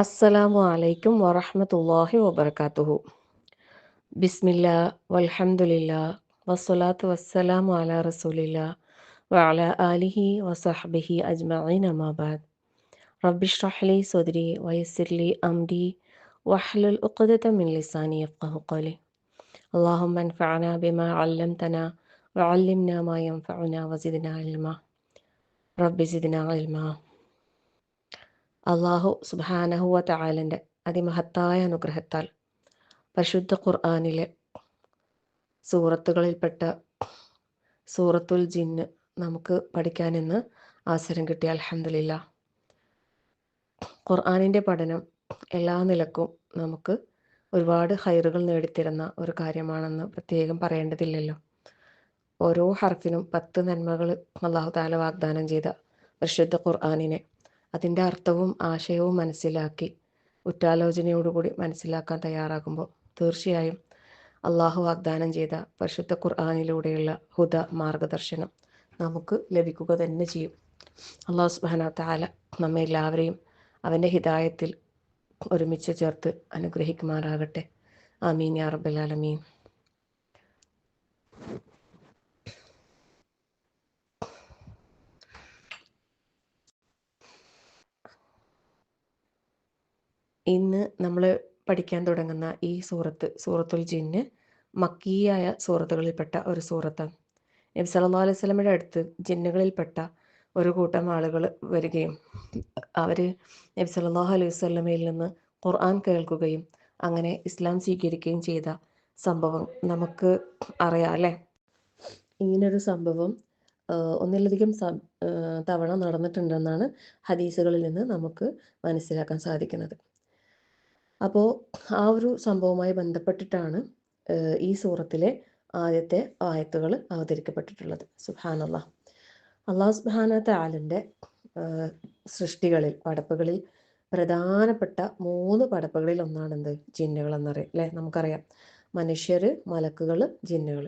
അസ്സലാമു അലൈക്കും വറഹ്മത്തുള്ളാഹി വബറകാതുഹു. ബിസ്മില്ലാ വൽഹംദുലില്ലാ വസ്സലാത്തു വസ്സലാമു അലാ റസൂലില്ലാ വഅലാ ആലിഹി വസഹ്ബിഹി അജ്മഈൻ അമ്മാ ബഅദ്. റബ്ബിശ്റഹ് ലി സദ്രി വയസ്സിർ ലി അംരി വഹ്ലുൽ ഉഖ്ദത മിൻ ലിസാനി യഫ്ഖഹു ഖൗലി. അല്ലാഹുമ്മ അൻഫഅനാ ബിമാ അല്ലംതനാ വഅല്ലിംനാ മാ യൻഫഉനാ വസിദ്നാ ഇൽമാ. റബ്ബി സിദ്നാ ഇൽമാ. അള്ളാഹു സുബ്ഹാനഹു വ തആലൻ്റെ അതിമഹത്തായ അനുഗ്രഹത്താൽ പരിശുദ്ധ ഖുർആനിലെ സൂറത്തുകളിൽപ്പെട്ട സൂറത്തുൽ ജിന്ന് നമുക്ക് പഠിക്കാൻ ഇന്ന് അവസരം കിട്ടി. അൽഹംദുലില്ലാ. ഖുർആനിൻ്റെ പഠനം എല്ലാ നിലക്കും നമുക്ക് ഒരുപാട് ഹൈറുകൾ നേടിത്തരുന്ന ഒരു കാര്യമാണെന്ന് പ്രത്യേകം പറയേണ്ടതില്ലല്ലോ. ഓരോ ഹർഫിനും 10 നന്മകൾ അള്ളാഹു തആല വാഗ്ദാനം ചെയ്ത പരിശുദ്ധ ഖുർആനിനെ അതിൻ്റെ അർത്ഥവും ആശയവും മനസ്സിലാക്കി ഉറ്റാലോചനയോടുകൂടി മനസ്സിലാക്കാൻ തയ്യാറാകുമ്പോൾ തീർച്ചയായും അള്ളാഹു വാഗ്ദാനം ചെയ്ത പരിശുദ്ധ ഖുർആനിലൂടെയുള്ള ഹുദ മാർഗദർശനം നമുക്ക് ലഭിക്കുക തന്നെ ചെയ്യും. അള്ളാഹു സുബ്ഹാനഹു വ തആല നമ്മെ എല്ലാവരെയും അവൻ്റെ ഹിദായത്തിൽ ഒരുമിച്ച് ചേർത്ത് അനുഗ്രഹിക്കുമാറാകട്ടെ. ആമീൻ യാ റബ്ബൽ ആലമീൻ. ഇന്ന് നമ്മൾ പഠിക്കാൻ തുടങ്ങുന്ന ഈ സൂറത്തുൽ ജിന്ന് മക്കീയായ സൂറത്തുകളിൽപ്പെട്ട ഒരു സൂറത്താണ്. നബി സല്ലല്ലാഹു അലൈഹി വസല്ലമയുടെ അടുത്ത് ജിന്നുകളിൽപ്പെട്ട ഒരു കൂട്ടം ആളുകൾ വരികയും അവർ നബി സല്ലല്ലാഹു അലൈഹി വസല്ലമയിൽ നിന്ന് ഖുർആൻ കേൾക്കുകയും അങ്ങനെ ഇസ്ലാം സ്വീകരിക്കുകയും ചെയ്ത സംഭവം നമുക്ക് അറിയാം അല്ലേ. ഇങ്ങനൊരു സംഭവം ഒന്നിലധികം തവണ നടന്നിട്ടുണ്ടെന്നാണ് ഹദീസുകളിൽ നിന്ന് നമുക്ക് മനസ്സിലാക്കാൻ സാധിക്കുന്നത്. അപ്പോൾ ആ ഒരു സംഭവവുമായി ബന്ധപ്പെട്ടിട്ടാണ് ഈ സൂറത്തിലെ ആദ്യത്തെ ആയത്തുകൾ അവതരിക്കപ്പെട്ടിട്ടുള്ളത്. സുബ്ഹാനല്ലാഹ്. അല്ലാഹു സുബ്ഹാനഹു വ തആലയുടെ സൃഷ്ടികളിൽ പടപ്പുകളിൽ പ്രധാനപ്പെട്ട 3 പടപ്പുകളിൽ ഒന്നാണെന്ത്? ജിന്നുകൾ എന്നറിയാം അല്ലേ. നമുക്കറിയാം മനുഷ്യർ, മലക്കുകൾ, ജിന്നുകൾ.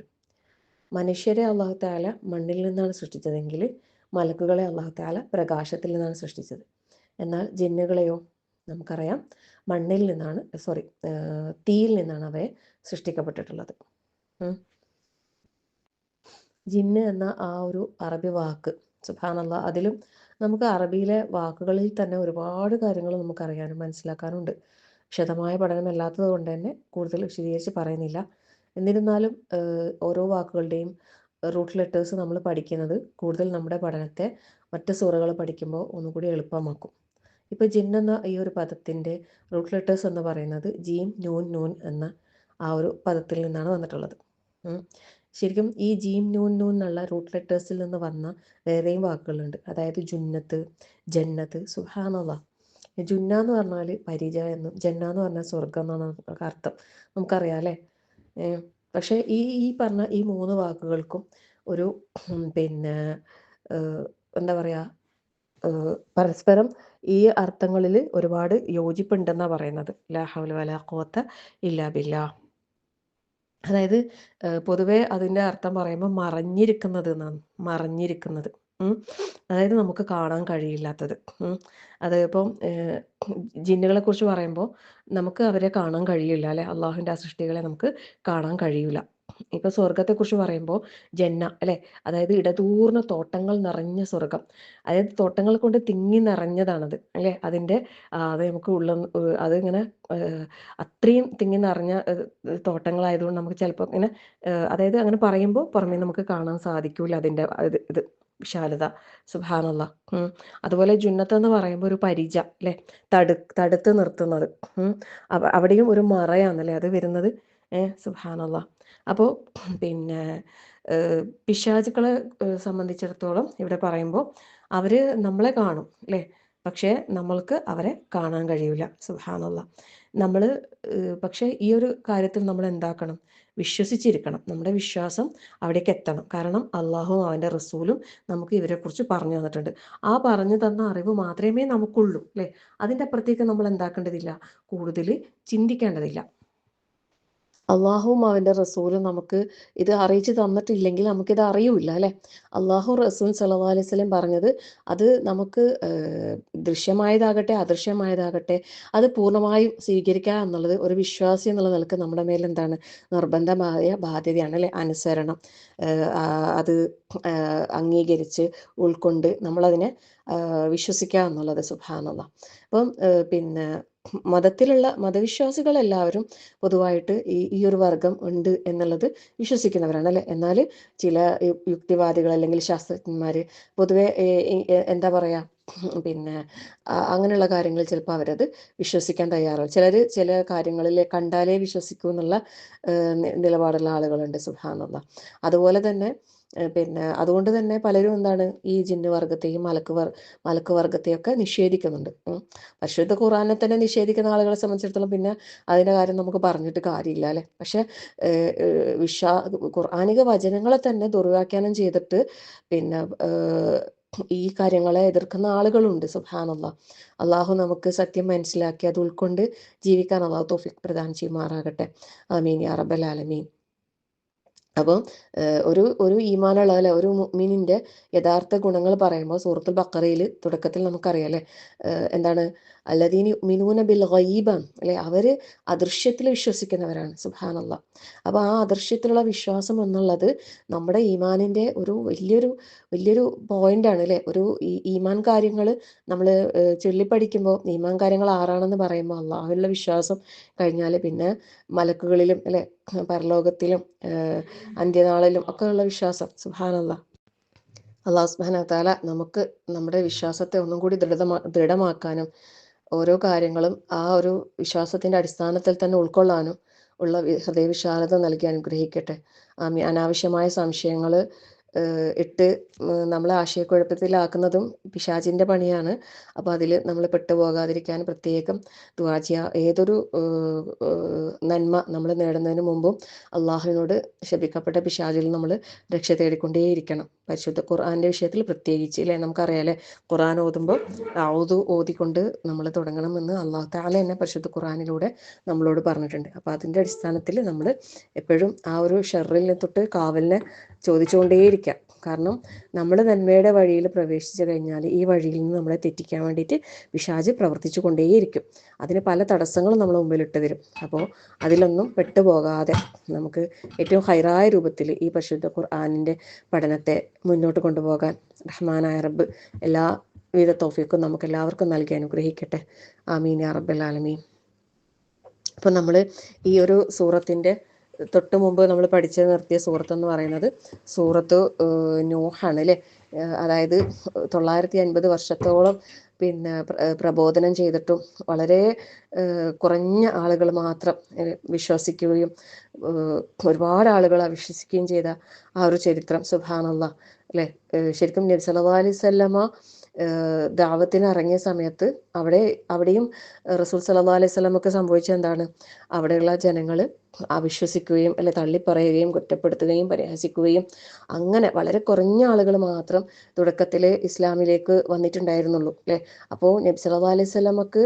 മനുഷ്യരെ അല്ലാഹു തആല മണ്ണിൽ നിന്നാണ് സൃഷ്ടിച്ചതെങ്കിൽ മലക്കുകളെ അല്ലാഹു തആല പ്രകാശത്തിൽ നിന്നാണ് സൃഷ്ടിച്ചത്. എന്നാൽ ജിന്നുകളെയോ നമുക്കറിയാം മണ്ണിൽ നിന്നാണ് തീയിൽ നിന്നാണ് അവയെ സൃഷ്ടിക്കപ്പെട്ടിട്ടുള്ളത്. ജിന്ന് എന്ന ആ ഒരു അറബി വാക്ക് സുബ്ഹാനല്ലാഹ്, അതിലും നമുക്ക് അറബിയിലെ വാക്കുകളിൽ തന്നെ ഒരുപാട് കാര്യങ്ങൾ നമുക്കറിയാനും മനസ്സിലാക്കാനുണ്ട്. വിശദമായ പഠനമല്ലാത്തത് കൊണ്ട് തന്നെ കൂടുതൽ വിശദീകരിച്ച് പറയുന്നില്ല. എന്നിരുന്നാലും ഓരോ വാക്കുകളുടെയും റൂട്ട് ലെറ്റേഴ്സ് നമ്മൾ പഠിക്കുന്നത് കൂടുതൽ നമ്മുടെ പഠനത്തെ മറ്റ് സൂറകൾ പഠിക്കുമ്പോൾ ഒന്നുകൂടി എളുപ്പമാക്കും. ഇപ്പോൾ ജിന്ന് എന്ന ഈ ഒരു പദത്തിൻ്റെ റൂട്ട് ലെറ്റേഴ്സ് എന്ന് പറയുന്നത് ജീം, നൂൻ, നൂൻ എന്ന ആ ഒരു പദത്തിൽ നിന്നാണ് വന്നിട്ടുള്ളത്. ശരിക്കും ഈ ജീം, നൂൻ, നൂൻ എന്നുള്ള റൂട്ട് ലെറ്റേഴ്സിൽ നിന്ന് വന്ന വേറെയും വാക്കുകളുണ്ട്. അതായത് ജുന്നത്ത്, ജന്നത്ത്. സുബ്ഹാനല്ലാഹ്. ജുന്ന എന്ന് പറഞ്ഞാൽ പരിച എന്നും ജന്ന എന്ന് പറഞ്ഞാൽ സ്വർഗം എന്നാണ് അർത്ഥം. നമുക്കറിയാം അല്ലേ. പക്ഷേ ഈ പറഞ്ഞ ഈ 3 വാക്കുകൾക്കും ഒരു എന്താ പറയുക, പരസ്പരം ഈ അർത്ഥങ്ങളിൽ ഒരുപാട് യോജിപ്പുണ്ടെന്നാണ് പറയുന്നത്. ലാ ഹൗല വലാ ഖുവത ഇല്ലാ ബില്ലാഹ്. അതായത് പൊതുവേ അതിൻ്റെ അർത്ഥം പറയുമ്പോൾ മറഞ്ഞിരിക്കുന്നത് എന്നാണ്. മറഞ്ഞിരിക്കുന്നത്, അതായത് നമുക്ക് കാണാൻ കഴിയില്ലാത്തത്. അതിപ്പം ജിന്നുകളെ കുറിച്ച് പറയുമ്പോൾ നമുക്ക് അവരെ കാണാൻ കഴിയില്ല അല്ലേ. അള്ളാഹുവിൻ്റെ ആ സൃഷ്ടികളെ നമുക്ക് കാണാൻ കഴിയില്ല. ഇപ്പോൾ സ്വർഗത്തെക്കുറിച്ച് പറയുമ്പോൾ ജന്ന അല്ലേ, അതായത് ഇടതൂർന്ന തോട്ടങ്ങൾ നിറഞ്ഞ സ്വർഗം. അതായത് തോട്ടങ്ങൾ കൊണ്ട് തിങ്ങി നിറഞ്ഞതാണത് അല്ലേ. അതിൻ്റെ അത് നമുക്ക് അതിങ്ങനെ അത്രയും തിങ്ങി നിറഞ്ഞ തോട്ടങ്ങളായതുകൊണ്ട് നമുക്ക് ചിലപ്പോൾ ഇങ്ങനെ അതായത് അങ്ങനെ പറയുമ്പോൾ പുറമേ നമുക്ക് കാണാൻ സാധിക്കില്ല അതിൻ്റെ ഇത് വിശാലത. സുബ്ഹാനല്ലാഹ്. അതുപോലെ ജുന്നത്ത് എന്ന് പറയുമ്പോൾ ഒരു പരിച അല്ലേ, തടുത്ത് നിർത്തുന്നത്. അവിടെയും ഒരു മറയാണല്ലേ അത് വരുന്നത്. സുബ്ഹാനല്ലാഹ്. അപ്പോൾ പിശാചുക്കളെ സംബന്ധിച്ചിടത്തോളം ഇവിടെ പറയുമ്പോൾ അവർ നമ്മളെ കാണും അല്ലേ, പക്ഷേ നമ്മൾക്ക് അവരെ കാണാൻ കഴിയില്ല. സുബ്ഹാനല്ലാഹ്. നമ്മൾ പക്ഷേ ഈ ഒരു കാര്യത്തിൽ നമ്മൾ എന്താക്കണം? വിശ്വസിച്ചിരിക്കണം. നമ്മുടെ വിശ്വാസം അവിടേക്ക് എത്തണം. കാരണം അള്ളാഹുവും അവൻ്റെ റസൂലും നമുക്ക് ഇവരെക്കുറിച്ച് പറഞ്ഞു തന്നിട്ടുണ്ട്. ആ പറഞ്ഞു തന്ന അറിവ് മാത്രമേ നമുക്കുള്ളൂ അല്ലേ. അതിൻ്റെ അപ്പുറത്തേക്ക് നമ്മൾ എന്താക്കേണ്ടതില്ല, കൂടുതൽ ചിന്തിക്കേണ്ടതില്ല. അള്ളാഹുവും അവൻ്റെ റസൂലും നമുക്ക് ഇത് അറിയിച്ചു തന്നിട്ടില്ലെങ്കിൽ നമുക്കിത് അറിയൂല അല്ലേ. അള്ളാഹു റസൂൽ സല്ലല്ലാഹു അലൈഹി വസല്ലം പറഞ്ഞത് അത് നമുക്ക് ദൃശ്യമായതാകട്ടെ അദൃശ്യമായതാകട്ടെ അത് പൂർണ്ണമായും സ്വീകരിക്കുക എന്നുള്ളത് ഒരു വിശ്വാസി എന്നുള്ള നിലക്ക് നമ്മുടെ മേൽ എന്താണ് നിർബന്ധമായ ബാധ്യതയാണ് അല്ലേ. അനുസരണം, അത് അംഗീകരിച്ച് ഉൾക്കൊണ്ട് നമ്മളതിനെ വിശ്വസിക്കുക എന്നുള്ളത്. സുബ്ഹാനല്ലാഹ്. അപ്പം പിന്നെ മതവിശ്വാസികളെല്ലാവരും പൊതുവായിട്ട് ഈ ഒരു വർഗം ഉണ്ട് എന്നുള്ളത് വിശ്വസിക്കുന്നവരാണ് അല്ലേ. എന്നാൽ ചില യുക്തിവാദികൾ അല്ലെങ്കിൽ ശാസ്ത്രജ്ഞന്മാർ പൊതുവെ എന്താ പറയുക, പിന്നെ അങ്ങനെയുള്ള കാര്യങ്ങളിൽ ചിലപ്പോൾ അവരത് വിശ്വസിക്കാൻ തയ്യാറാവും. ചില കാര്യങ്ങളിൽ കണ്ടാലേ വിശ്വസിക്കൂ എന്നുള്ള നിലപാടുള്ള ആളുകളുണ്ട്. സുബ്ഹാനല്ലാഹ്. അതുപോലെ തന്നെ പിന്നെ അതുകൊണ്ട് തന്നെ പലരും എന്താണ് ഈ ജിന്ന് വർഗത്തെയും മലക്ക് വർഗത്തെയൊക്കെ നിഷേധിക്കുന്നുണ്ട്. പരിശുദ്ധ ഖുർആനെ തന്നെ നിഷേധിക്കുന്ന ആളുകളെ സംബന്ധിച്ചിടത്തോളം പിന്നെ അതിൻ്റെ കാര്യം നമുക്ക് പറഞ്ഞിട്ട് കാര്യമില്ല അല്ലേ. പക്ഷെ ഖുർആനിക വചനങ്ങളെ തന്നെ ദുർവ്യാഖ്യാനം ചെയ്തിട്ട് പിന്നെ ഈ കാര്യങ്ങളെ എതിർക്കുന്ന ആളുകളുണ്ട്. സുബ്ഹാനല്ലാഹ്. അള്ളാഹു നമുക്ക് സത്യം മനസ്സിലാക്കി അത് ഉൾക്കൊണ്ട് ജീവിക്കാൻ അള്ളാഹു തൗഫീഖ് പ്രദാനം ചെയ്യുമാറാകട്ടെ. ആമീൻ യാ റബ്ബൽ ആലമീൻ. അപ്പം ഒരു ഈമാനുള്ള അല്ലെ ഒരു മുഅ്മിനിൻ്റെ യഥാർത്ഥ ഗുണങ്ങൾ പറയുമ്പോൾ സൂറത്തുൽ ബഖറയിൽ തുടക്കത്തിൽ നമുക്കറിയാം അല്ലേ, എന്താണ് അല്ലദീന യുഅ്മിനൂന ബിൽ ഗൈബ അല്ലെ, അവർ അദൃശ്യത്തിൽ വിശ്വസിക്കുന്നവരാണ്. സുബ്ഹാനല്ലാഹ്. അപ്പോൾ ആ അദൃശ്യത്തിലുള്ള വിശ്വാസം എന്നുള്ളത് നമ്മുടെ ഈമാനിൻ്റെ ഒരു വലിയൊരു പോയിന്റാണ് അല്ലേ. ഒരു ഈമാൻ കാര്യങ്ങൾ നമ്മൾ ചൊല്ലിപ്പഠിക്കുമ്പോൾ ഈമാൻ കാര്യങ്ങൾ ആറാണെന്ന് പറയുമ്പോൾ അള്ളാഹുവിലുള്ള വിശ്വാസം കഴിഞ്ഞാൽ പിന്നെ മലക്കുകളിലും അല്ലെ പരലോകത്തിലും അന്ത്യനാളിലും ഒക്കെ ഉള്ള വിശ്വാസം. സുബ്ഹാനല്ലാഹ്. അള്ളാഹു സുബ്ഹാനഹു വ തആല നമുക്ക് നമ്മുടെ വിശ്വാസത്തെ ഒന്നും കൂടി ദൃഢമാക്കാനും ഓരോ കാര്യങ്ങളും ആ ഒരു വിശ്വാസത്തിൻ്റെ അടിസ്ഥാനത്തിൽ തന്നെ ഉൾക്കൊള്ളാനും ഉള്ള ഹൃദയവിശാലത നൽകി അനുഗ്രഹിക്കട്ടെ. അനാവശ്യമായ സംശയങ്ങൾ ഇട്ട് നമ്മളെ ആശയക്കുഴപ്പത്തിലാക്കുന്നതും പിശാചിൻ്റെ പണിയാണ്. അപ്പോൾ അതിൽ നമ്മൾ പെട്ടുപോകാതിരിക്കാൻ പ്രത്യേകം ദുആ ചെയ്യുക. ഏതൊരു നന്മ നമ്മൾ നേടുന്നതിന് മുമ്പും അള്ളാഹുവിനോട് ശപിക്കപ്പെട്ട പിശാചിൽ നമ്മൾ രക്ഷ തേടിക്കൊണ്ടേയിരിക്കണം. പരിശുദ്ധ ഖുർആൻ്റെ വിഷയത്തിൽ പ്രത്യേകിച്ച് അല്ലേ. നമുക്കറിയാം അല്ലേ, ഖുർആൻ ഓതുമ്പോൾ ഔദു ഓതിക്കൊണ്ട് നമ്മൾ തുടങ്ങണമെന്ന് അള്ളാഹു തആല തന്നെ പരിശുദ്ധ ഖുർആനിലൂടെ നമ്മളോട് പറഞ്ഞിട്ടുണ്ട്. അപ്പോൾ അതിൻ്റെ അടിസ്ഥാനത്തിൽ നമ്മൾ എപ്പോഴും ആ ഒരു ഷർറിൽ തൊട്ട് കാവലിനെ ചോദിച്ചുകൊണ്ടേയിരിക്കാം. കാരണം നമ്മൾ നന്മയുടെ വഴിയിൽ പ്രവേശിച്ചു കഴിഞ്ഞാൽ ഈ വഴിയിൽ നിന്ന് നമ്മളെ തെറ്റിക്കാൻ വേണ്ടിയിട്ട് പിശാച് പ്രവർത്തിച്ചു കൊണ്ടേയിരിക്കും. അതിന് പല തടസ്സങ്ങളും നമ്മൾ മുമ്പിലിട്ട് തരും. അപ്പോൾ അതിലൊന്നും പെട്ടുപോകാതെ നമുക്ക് ഏറ്റവും ഹൈറായ രൂപത്തിൽ ഈ പരിശുദ്ധ ഖുർആനിൻ്റെ പഠനത്തെ മുന്നോട്ട് കൊണ്ടുപോകാൻ റഹ്മാനായ റബ്ബ് എല്ലാവിധ തൗഫീഖും നമുക്ക് എല്ലാവർക്കും നൽകി അനുഗ്രഹിക്കട്ടെ. ആമീൻ യാ റബ്ബൽ ആലമീൻ. അപ്പോൾ നമ്മൾ ഈ ഒരു സൂറത്തിൻ്റെ തൊട്ട് മുമ്പ് നമ്മൾ പഠിച്ച് നിർത്തിയ സൂറത്ത് എന്ന് പറയുന്നത് സൂറത്ത് നൂഹാണ് അല്ലേ. അതായത് 950 വർഷത്തോളം പിന്നെ പ്രബോധനം ചെയ്തിട്ടും വളരെ കുറഞ്ഞ ആളുകൾ മാത്രം വിശ്വസിക്കുകയും ഒരുപാട് ആളുകൾ അവിശ്വസിക്കുകയും ചെയ്ത ആ ഒരു ചരിത്രം. സുബ്ഹാനല്ലാഹ് അല്ലേ. ശരിക്കും നബി സല്ലല്ലാഹു അലൈഹി വസല്ലമ ദഅവത്തിന് ഇറങ്ങിയ സമയത്ത് അവിടെയും റസൂൽ സല്ലല്ലാഹു അലൈഹി വസല്ലമക്ക് സംഭവിച്ചത് എന്താണ്, അവിടെയുള്ള ജനങ്ങൾ അവിശ്വസിക്കുകയും അല്ലെ തള്ളിപ്പറയുകയും കുറ്റപ്പെടുത്തുകയും പരിഹസിക്കുകയും അങ്ങനെ വളരെ കുറഞ്ഞ ആളുകൾ മാത്രം തുടക്കത്തിൽ ഇസ്ലാമിലേക്ക് വന്നിട്ടുണ്ടായിരുന്നുള്ളൂ അല്ലേ. അപ്പോൾ നബി സല്ലല്ലാഹു അലൈഹി വസല്ലമക്ക്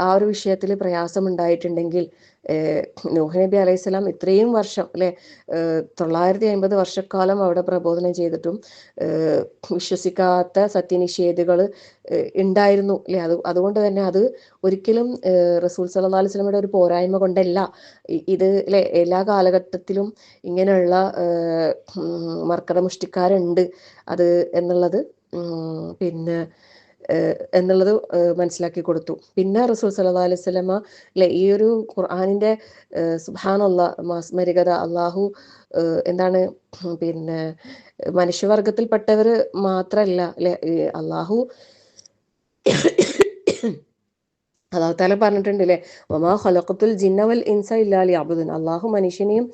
ആ ഒരു വിഷയത്തിൽ പ്രയാസമുണ്ടായിട്ടുണ്ടെങ്കിൽ നൂഹ് നബി അലൈഹിസ്സലാം ഇത്രയും വർഷം അല്ലെ 950 വർഷക്കാലം അവിടെ പ്രബോധനം ചെയ്തിട്ടും വിശ്വസിക്കാത്ത സത്യനിഷേധികൾ ഉണ്ടായിരുന്നു അല്ലെ. അതുകൊണ്ട് തന്നെ അത് ഒരിക്കലും റസൂൽ സല്ലല്ലാഹു അലൈഹി വസല്ലമയുടെ ഒരു പോരായ്മ കൊണ്ടല്ല. ഇത് അല്ലെ എല്ലാ കാലഘട്ടത്തിലും ഇങ്ങനെയുള്ള മർക്കടമുഷ്ടിക്കാരുണ്ട് അത് എന്നുള്ളത് പിന്നെ എന്നുള്ളത് മനസ്സിലാക്കി കൊടുത്തു. പിന്നെ റസൂൽ സല്ലല്ലാഹു അലൈഹി വസല്ലമ അല്ലെ ഈ ഒരു ഖുർആനിൻ്റെ സുബ്ഹാനല്ലാഹ് മാസ്മരികത അള്ളാഹു എന്താണ് പിന്നെ മനുഷ്യവർഗത്തിൽപ്പെട്ടവർ മാത്രമല്ല അല്ലെ, അള്ളാഹു തആല പറഞ്ഞിട്ടുണ്ട് അല്ലേ, വമാ ഖലഖത്തുൽ ജിന്ന വൽ ഇൻസ ഇല്ലാ ലിയഅ്ബുദൂൻ. അള്ളാഹു മനുഷ്യനെയും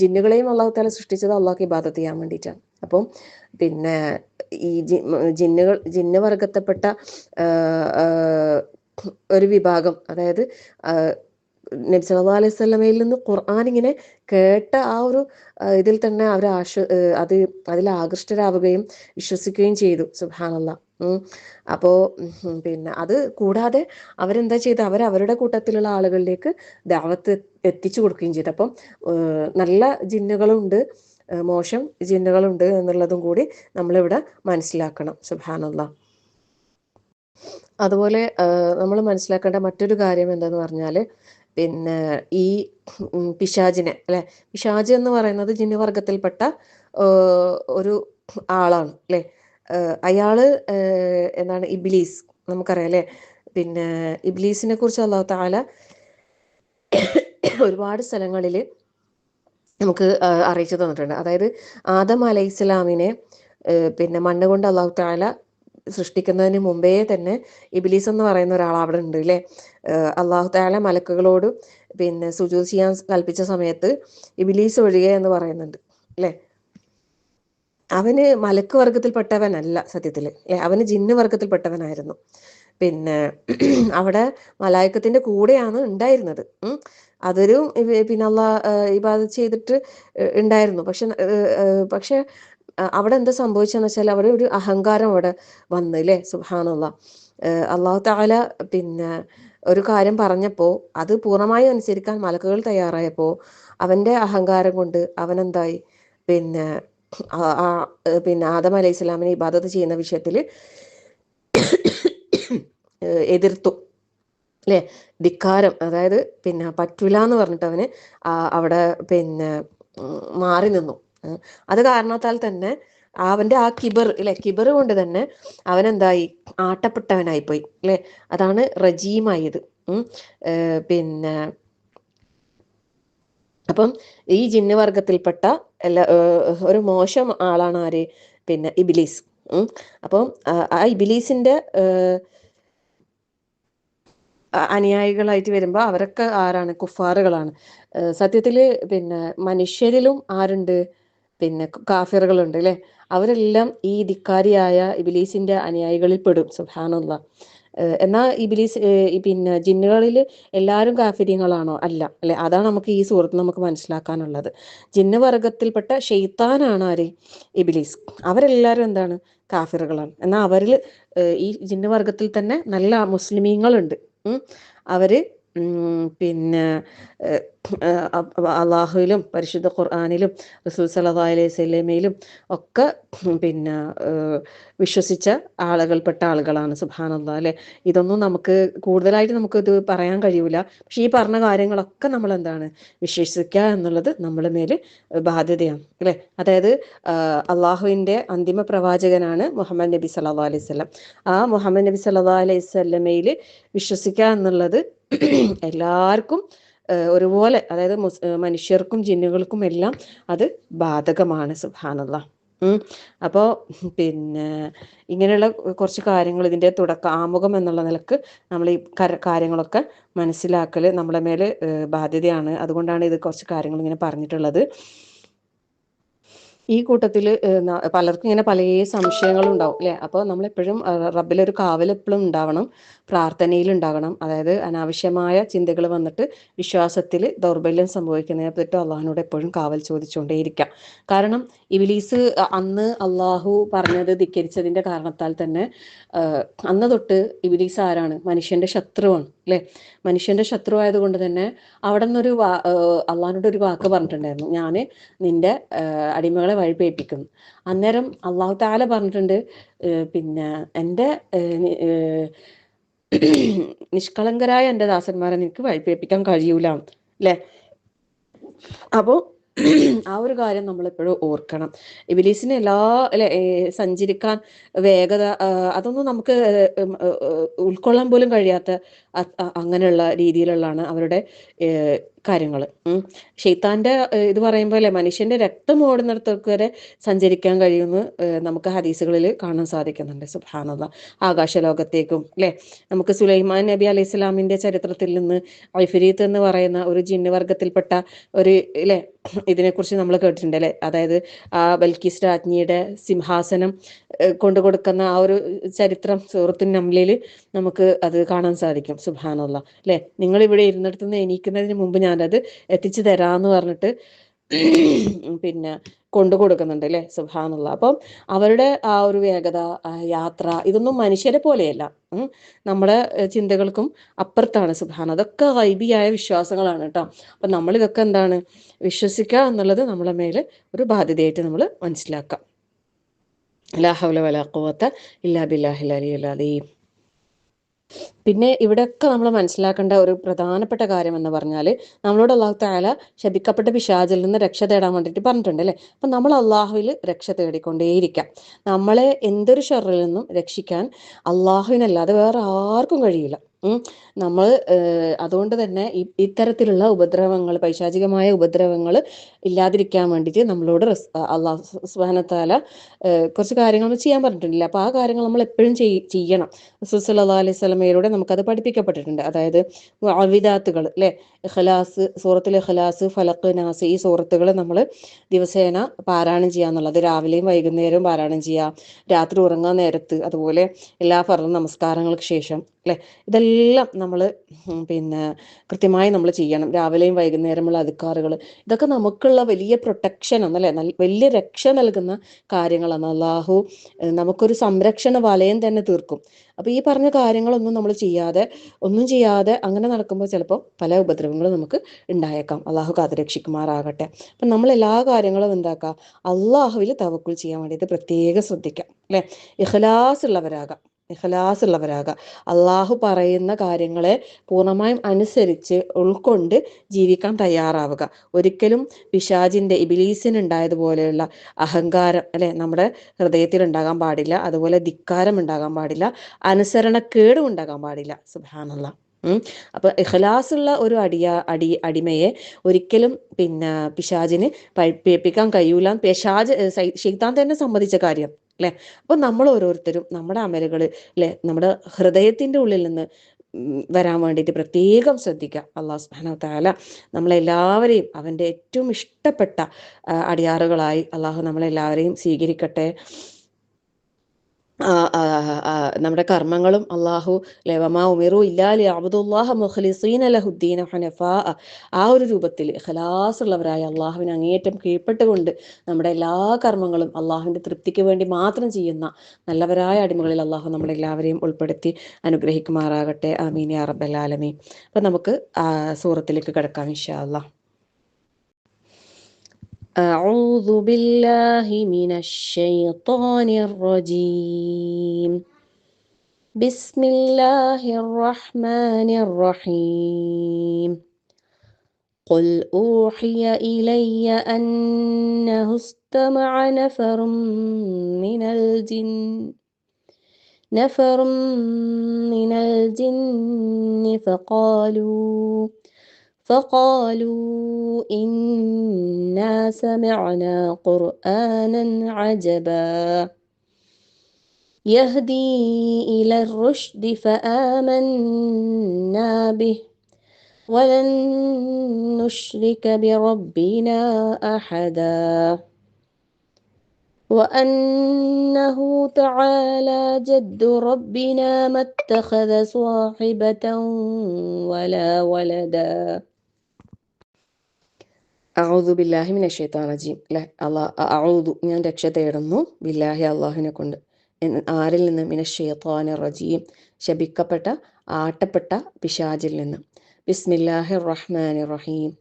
ജിന്നുകളെയും അള്ളാഹു തആല സൃഷ്ടിച്ചത് അള്ളാഹ്ക്ക് ഇബാദത്ത് ചെയ്യാൻ വേണ്ടിയിട്ടാണ്. അപ്പം പിന്നെ ഈ ജിന്ന് വർഗത്തിൽപ്പെട്ട ഒരു വിഭാഗം, അതായത് നബി സല്ലല്ലാഹു അലൈഹി വസല്ലമയിൽ നിന്ന് ഖുർആൻ ഇങ്ങനെ കേട്ട ആ ഒരു ഇതിൽ തന്നെ അവർ അതിൽ ആകൃഷ്ടരാവുകയും വിശ്വസിക്കുകയും ചെയ്തു. സുബ്ഹാനല്ലാഹ്. അപ്പോൾ പിന്നെ അത് കൂടാതെ അവരെന്താ ചെയ്ത് അവരവരുടെ കൂട്ടത്തിലുള്ള ആളുകളിലേക്ക് ദഅവത്ത് എത്തിച്ചു കൊടുക്കുകയും ചെയ്തു. അപ്പം നല്ല ജിന്നുകളുണ്ട്, മോശം ജിന്നുകളുണ്ട് എന്നുള്ളതും കൂടി നമ്മളിവിടെ മനസ്സിലാക്കണം. സുബ്ഹാനല്ലാഹ്. അതുപോലെ നമ്മൾ മനസ്സിലാക്കേണ്ട മറ്റൊരു കാര്യം എന്താന്ന് പറഞ്ഞാൽ, പിന്നെ ഈ പിശാചിനെ അല്ലെ, പിശാച് എന്ന് പറയുന്നത് ജിന്നുവർഗത്തിൽപ്പെട്ട ഒരു ആളാണ് അല്ലെ. അയാള് എന്താണ്, ഇബ്ലീസ്, നമുക്കറിയാം അല്ലെ. പിന്നെ ഇബ്ലീസിനെ കുറിച്ച് അല്ലാഹു തആല ഒരുപാട് സ്ഥലങ്ങളിൽ നമുക്ക് അറിയിച്ചു തന്നിട്ടുണ്ട്. അതായത് ആദം അലൈഹിസ്സലാമിനെ പിന്നെ മണ്ണ് കൊണ്ട് അല്ലാഹു തആല സൃഷ്ടിക്കുന്നതിന് മുമ്പേ തന്നെ ഇബ്ലീസ് എന്ന് പറയുന്ന ഒരാൾ അവിടെ ഉണ്ട് അല്ലേ. അല്ലാഹു തആല മലക്കുകളോട് പിന്നെ സുജൂദ് ചെയ്യാൻ കൽപ്പിച്ച സമയത്ത് ഇബ്ലീസ് ഒഴികെ എന്ന് പറയുന്നുണ്ട് അല്ലേ. അവന് മലക്ക് വർഗത്തിൽപ്പെട്ടവനല്ല സത്യത്തിൽ അല്ലെ, അവന് ജിന്ന് വർഗത്തിൽപ്പെട്ടവനായിരുന്നു. പിന്നെ അവിടെ മലായിക്കത്തിന്റെ കൂടെയാണ് ഉണ്ടായിരുന്നത്. അതൊരു പിന്നെ ഇബാദത്ത് ചെയ്തിട്ട് ഉണ്ടായിരുന്നു. പക്ഷെ അവിടെ എന്താ സംഭവിച്ചെന്ന് വെച്ചാൽ അവിടെ ഒരു അഹങ്കാരം അവിടെ വന്നു അല്ലേ. സുബ്ഹാനല്ലാഹ്. അല്ലാഹു തആല പിന്നെ ഒരു കാര്യം പറഞ്ഞപ്പോൾ അത് പൂർണ്ണമായി അനുസരിക്കാൻ മലക്കുകൾ തയ്യാറായപ്പോൾ അവന്റെ അഹങ്കാരം കൊണ്ട് അവനെന്തായി, പിന്നെ പിന്നെ ആദം അലൈഹി സ്വലാമിനെ ഇബാദത്ത് ചെയ്യുന്ന വിഷയത്തിൽ എതിർത്തു അല്ലേ. ധിക്കാരം, അതായത് പിന്നെ പറ്റൂല എന്ന് പറഞ്ഞിട്ട് അവന് അവിടെ പിന്നെ മാറി നിന്നു. അത് കാരണത്താൽ തന്നെ അവന്റെ ആ കിബർ അല്ലെ, കിബർ കൊണ്ട് തന്നെ അവനെന്തായി, ആട്ടപ്പെട്ടവനായി പോയി അല്ലെ. അതാണ് റജീമായത്. പിന്നെ അപ്പം ഈ ജിന്ന് വർഗത്തിൽപ്പെട്ട ഒരു മോശം ആളാണ് ആര്, പിന്നെ ഇബ്ലീസ്. അപ്പം ആ ഇബ്ലീസിന്റെ അനുയായികളായിട്ട് വരുമ്പോൾ അവരൊക്കെ ആരാണ്, കുഫാറുകളാണ്. സത്യത്തില് പിന്നെ മനുഷ്യരിലും ആരുണ്ട്, പിന്നെ കാഫിറുകളുണ്ട് അല്ലെ. അവരെല്ലാം ഈ ധിക്കാരിയായ ഇബ്ലീസിന്റെ അനുയായികളിൽ പെടും. സുബ്ഹാനല്ലാഹ്. എന്നാൽ ഇബ്ലീസ് പിന്നെ ജിന്നുകളിൽ എല്ലാവരും കാഫിര്യങ്ങളാണോ? അല്ല അല്ലെ. അതാണ് നമുക്ക് ഈ സൂറത്ത് നമുക്ക് മനസ്സിലാക്കാനുള്ളത്. ജിന്ന് വർഗത്തിൽപ്പെട്ട ഷെയ്ത്താനാണ് ആര്, ഇബ്ലീസ്. അവരെല്ലാവരും എന്താണ്, കാഫിറുകളാണ്. എന്നാൽ അവരിൽ ഈ ജിന്ന് വർഗത്തിൽ തന്നെ നല്ല മുസ്ലിമീങ്ങളുണ്ട്. അവര് പിന്നെ അള്ളാഹുവിലും പരിശുദ്ധ ഖുർആനിലും റസൂൽ സല്ലല്ലാഹു അലൈഹി വസല്ലമയിലും ഒക്കെ പിന്നെ വിശ്വസിച്ച ആളുകൾപ്പെട്ട ആളുകളാണ്. സുബ്ഹാനല്ലാഹ് അല്ലെ. ഇതൊന്നും നമുക്ക് കൂടുതലായിട്ട് നമുക്കിത് പറയാൻ കഴിയൂല. പക്ഷെ ഈ പറഞ്ഞ കാര്യങ്ങളൊക്കെ നമ്മൾ എന്താണ്, വിശ്വസിക്കുക എന്നുള്ളത് നമ്മുടെ മേൽ ബാധ്യതയാണ് അല്ലെ. അതായത് അള്ളാഹുവിന്റെ അന്തിമ പ്രവാചകനാണ് മുഹമ്മദ് നബി സല്ലല്ലാഹു അലൈഹി വസല്ലം. ആ മുഹമ്മദ് നബി സല്ലല്ലാഹു അലൈഹി വസല്ലമയിൽ വിശ്വസിക്കുക എന്നുള്ളത് എല്ലാവർക്കും ഒരുപോലെ, അതായത് മനുഷ്യർക്കും ജിന്നുകൾക്കും എല്ലാം അത് ബാധകമാണ്. സുബ്ഹാനല്ലാഹ്. അപ്പോൾ പിന്നെ ഇങ്ങനെയുള്ള കുറച്ച് കാര്യങ്ങൾ, ഇതിൻ്റെ ആമുഖം എന്നുള്ള നിലക്ക് നമ്മൾ ഈ കാര്യങ്ങളൊക്കെ മനസ്സിലാക്കൽ നമ്മുടെ മേൽ ബാധ്യതയാണ്. അതുകൊണ്ടാണ് ഇത് കുറച്ച് കാര്യങ്ങൾ ഇങ്ങനെ പറഞ്ഞിട്ടുള്ളത്. ഈ കൂട്ടത്തിൽ പലർക്കും ഇങ്ങനെ പല സംശയങ്ങളും ഉണ്ടാവും അല്ലേ. അപ്പോൾ നമ്മളെപ്പോഴും റബ്ബിലൊരു കാവൽ എപ്പോഴും ഉണ്ടാവണം, പ്രാർത്ഥനയിൽ ഉണ്ടാകണം. അതായത് അനാവശ്യമായ ചിന്തകൾ വന്നിട്ട് വിശ്വാസത്തിൽ ദൗർബല്യം സംഭവിക്കുന്നതിനെ പറ്റി അള്ളാഹുവിനോട് എപ്പോഴും കാവൽ ചോദിച്ചുകൊണ്ടേയിരിക്കാം. കാരണം ഇബ്ലീസ് അന്ന് അള്ളാഹു പറഞ്ഞത് ധിക്കരിച്ചതിൻ്റെ കാരണത്താൽ തന്നെ അന്ന് തൊട്ട് ഇബ്ലീസ് ആരാണ്, മനുഷ്യന്റെ ശത്രുവാണ് അല്ലേ. മനുഷ്യന്റെ ശത്രു ആയതുകൊണ്ട് തന്നെ അവിടെ നിന്നൊരു അള്ളാഹിനോട് ഒരു വാക്ക് പറഞ്ഞിട്ടുണ്ടായിരുന്നു, ഞാൻ നിന്റെ അടിമകളെ വഴിപേപ്പിക്കുന്നു. അന്നേരം അള്ളാഹു തആല പറഞ്ഞിട്ടുണ്ട്, പിന്നെ എൻ്റെ നിഷ്കളങ്കരായ എൻ്റെ ദാസന്മാരെ നിനക്ക് വഴിപേപ്പിക്കാൻ കഴിയൂല അല്ലേ. അപ്പോൾ ആ ഒരു കാര്യം നമ്മളെപ്പോഴും ഓർക്കണം. ഇബ്ലീസിന് സഞ്ചരിക്കാൻ വേഗത, അതൊന്നും നമുക്ക് ഉൾക്കൊള്ളാൻ പോലും കഴിയാത്ത അങ്ങനെയുള്ള രീതിയിലുള്ളതാണ് അവരുടെ കാര്യങ്ങൾ. ഷെയ്ത്താന്റെ ഇത് പറയുമ്പോൾ അല്ലെ, മനുഷ്യന്റെ രക്തം ഓടുന്നിടത്തൊക്കെ വരെ സഞ്ചരിക്കാൻ കഴിയുമെന്ന് നമുക്ക് ഹദീസുകളിൽ കാണാൻ സാധിക്കുന്നുണ്ട്. സുബ്ഹാനല്ലാഹ്. ആകാശലോകത്തേക്കും അല്ലെ. നമുക്ക് സുലൈമാൻ നബി അലൈഹി സ്വലാമിന്റെ ചരിത്രത്തിൽ നിന്ന് ഇഫ്രീത്ത് എന്ന് പറയുന്ന ഒരു ജിന്ന് വർഗത്തിൽപ്പെട്ട ഒരു അല്ലെ, ഇതിനെക്കുറിച്ച് നമ്മൾ കേട്ടിട്ടുണ്ട് അല്ലെ. അതായത് ആ ബൽക്കീസ് രാജ്ഞിയുടെ സിംഹാസനം കൊണ്ടുകൊടുക്കുന്ന ആ ഒരു ചരിത്രം സൂറത്തുൻ നംലിൽ നമുക്ക് അത് കാണാൻ സാധിക്കും. സുബ്ഹാനല്ലാഹ് അല്ലെ. നിങ്ങൾ ഇവിടെ ഇരുന്നിടത്തുനിന്ന് എണീക്കുന്നതിന് മുമ്പ് ഞാനത് എത്തിച്ചു തരാമെന്ന് പറഞ്ഞിട്ട് പിന്നെ കൊണ്ടു കൊടുക്കുന്നുണ്ട് അല്ലേ? സുബ്ഹാനല്ലാഹ്. അപ്പം അവരുടെ ആ ഒരു വേഗത, യാത്ര, ഇതൊന്നും മനുഷ്യരെ പോലെയല്ല. നമ്മുടെ ചിന്തകൾക്കും അപ്പുറത്താണ്. സുബ്ഹാന, അതൊക്കെ ഗൈബിയായ വിശ്വാസങ്ങളാണ് കേട്ടോ. അപ്പം നമ്മളിതൊക്കെ എന്താണ് വിശ്വസിക്കുക എന്നുള്ളത് നമ്മളെ മേലെ ഒരു ബാധ്യതയായിട്ട് നമ്മൾ മനസ്സിലാക്കാം. ലാ ഹൗല വലാ ഖുവത ഇല്ലാ ബില്ലാഹിൽ അലിയ്യിൽ അദീം. പിന്നെ ഇവിടെയൊക്കെ നമ്മൾ മനസ്സിലാക്കേണ്ട ഒരു പ്രധാനപ്പെട്ട കാര്യം എന്ന് പറഞ്ഞാൽ, നമ്മളോട് അല്ലാഹു തആല ശപിക്കപ്പെട്ട പിശാചിൽ നിന്ന് രക്ഷ തേടാൻ വേണ്ടിയിട്ട് പറഞ്ഞിട്ടുണ്ട് അല്ലേ? അപ്പം നമ്മൾ അള്ളാഹുവിൽ രക്ഷ തേടിക്കൊണ്ടേയിരിക്കാം. നമ്മളെ എന്തൊരു ഷർറിൽ നിന്നും രക്ഷിക്കാൻ അള്ളാഹുവിനല്ലാതെ വേറെ ആർക്കും കഴിയില്ല. നമ്മൾ അതുകൊണ്ട് തന്നെ ഇത്തരത്തിലുള്ള ഉപദ്രവങ്ങൾ, പൈശാചികമായ ഉപദ്രവങ്ങൾ ഇല്ലാതിരിക്കാൻ വേണ്ടിയിട്ട് നമ്മളോട് അള്ളാഹു സുബ്ഹാനഹു വതആല കുറച്ച് കാര്യങ്ങൾ ചെയ്യാൻ പറഞ്ഞിട്ടുണ്ടല്ലേ? അപ്പോൾ ആ കാര്യങ്ങൾ നമ്മൾ എപ്പോഴും ചെയ്യണം. റസൂൽ സല്ലല്ലാഹു അലൈഹി വസല്ലമയിലൂടെ നമുക്കത് പഠിപ്പിക്കപ്പെട്ടിട്ടുണ്ട്. അതായത് മുഅവ്വിദാത്തുകൾ അല്ലേ, ഇഖ്ലാസ്, സൂറത്തുൽ ഇഖ്ലാസ്, ഫലഖ്, നാസ്, ഈ സൂറത്തുകൾ നമ്മൾ ദിവസേന പാരായണം ചെയ്യുക എന്നുള്ളത്, രാവിലെയും വൈകുന്നേരവും പാരായണം ചെയ്യുക, രാത്രി ഉറങ്ങാൻ നേരത്ത്, അതുപോലെ എല്ലാ ഫർദ് നമസ്കാരങ്ങൾക്ക് ശേഷം അല്ലേ, ഇതെല്ലാം നമ്മൾ പിന്നെ കൃത്യമായി നമ്മൾ ചെയ്യണം. രാവിലെയും വൈകുന്നേരമുള്ള അദ്കാറുകൾ, ഇതൊക്കെ നമുക്കുള്ള വലിയ പ്രൊട്ടക്ഷനാണ് അല്ലേ, വലിയ രക്ഷ നൽകുന്ന കാര്യങ്ങളാണ്. അള്ളാഹു നമുക്കൊരു സംരക്ഷണ വലയം തന്നെ തീർക്കും. അപ്പോൾ ഈ പറഞ്ഞ കാര്യങ്ങളൊന്നും നമ്മൾ ഒന്നും ചെയ്യാതെ അങ്ങനെ നടക്കുമ്പോൾ ചിലപ്പോൾ പല ഉപദ്രവങ്ങളും നമുക്ക് ഉണ്ടായേക്കാം. അള്ളാഹു കാത്തുരക്ഷിക്കുമാറാകട്ടെ. അപ്പം നമ്മൾ എല്ലാ കാര്യങ്ങളും എന്താക്കുക, അള്ളാഹുവിൽ തവക്കുൽ ചെയ്യാൻ വേണ്ടിയിട്ട് പ്രത്യേകം ശ്രദ്ധിക്കാം അല്ലേ. ഇഖ്ലാസ് ഉള്ളവരാകുക. അള്ളാഹു പറയുന്ന കാര്യങ്ങളെ പൂർണ്ണമായും അനുസരിച്ച് ഉൾക്കൊണ്ട് ജീവിക്കാൻ തയ്യാറാവുക. ഒരിക്കലും പിശാചിൻ്റെ, ഇബിലീസിനുണ്ടായതുപോലെയുള്ള അഹങ്കാരം അല്ലെ നമ്മുടെ ഹൃദയത്തിൽ ഉണ്ടാകാൻ പാടില്ല. അതുപോലെ ധിക്കാരം ഉണ്ടാകാൻ പാടില്ല. അനുസരണക്കേടും ഉണ്ടാകാൻ പാടില്ല. സുബ്ഹാനല്ലാഹ്. അപ്പൊ ഇഖ്ലാസുള്ള ഒരു അടിമയെ ഒരിക്കലും പിന്നെ പിശാചിന് പഴിപ്പിക്കാൻ കഴിയൂല. ശൈത്താൻ തന്നെ സമ്മതിച്ച കാര്യം അല്ലെ. അപ്പൊ നമ്മൾ ഓരോരുത്തരും നമ്മുടെ അമലുകൾ അല്ലെ, നമ്മുടെ ഹൃദയത്തിന്റെ ഉള്ളിൽ നിന്ന് വരാൻ വേണ്ടിയിട്ട് പ്രത്യേകം ശ്രദ്ധിക്കുക. അല്ലാഹു സുബ്ഹാനഹു വതആല നമ്മളെല്ലാവരെയും അവൻ്റെ ഏറ്റവും ഇഷ്ടപ്പെട്ട അടിയാറുകളായി അള്ളാഹു നമ്മളെല്ലാവരെയും സ്വീകരിക്കട്ടെ. നമ്മുടെ കർമ്മങ്ങളും അള്ളാഹു വമാ ഉമിറു ഇല്ലാ ലിയഅ്ബുദുല്ലാഹ മുഖ്ലിസീന ലഹുദ്ദീന ഹുനഫാ, ആ ഒരു രൂപത്തിൽ ഇഖ്ലാസുള്ളവരായ അള്ളാഹുവിന് അങ്ങേയറ്റം കീഴ്പ്പെട്ടുകൊണ്ട് നമ്മുടെ എല്ലാ കർമ്മങ്ങളും അള്ളാഹുവിൻ്റെ തൃപ്തിക്ക് വേണ്ടി മാത്രം ചെയ്യുന്ന നല്ലവരായ അടിമകളിൽ അള്ളാഹു നമ്മളെല്ലാവരെയും ഉൾപ്പെടുത്തി അനുഗ്രഹിക്കുമാറാകട്ടെ. ആമീൻ യാ റബ്ബൽ ആലമീൻ. അപ്പം നമുക്ക് സൂറത്തിലേക്ക് കിടക്കാം ഇൻഷാ അല്ലാഹ്. أعوذ بالله من الشيطان الرجيم. بسم الله الرحمن الرحيم. قل أوحي إلي أنه استمع نفر من الجن فقالوا إنا سمعنا قرآنا عجبا يهدي إلى الرشد فآمنا به ولن نشرك بربنا أحدا وأنه تعالى جد ربنا ما اتخذ صاحبة ولا ولدا. അഊദു ബില്ലാഹി മിനശ് ശൈത്താനിർ റജീം. അഊദു, ഞാൻ രക്ഷ തേടുന്നു, ബില്ലാഹി, അള്ളാഹുവിനെ കൊണ്ട്, ആരിൽ നിന്ന്? മിനശ് ശൈത്താനിർ റജീം, ശപിക്കപ്പെട്ട, ആട്ടപ്പെട്ട പിശാചിൽ നിന്ന്. ബിസ്മില്ലാഹിർ റഹ്മാനിർ റഹീം,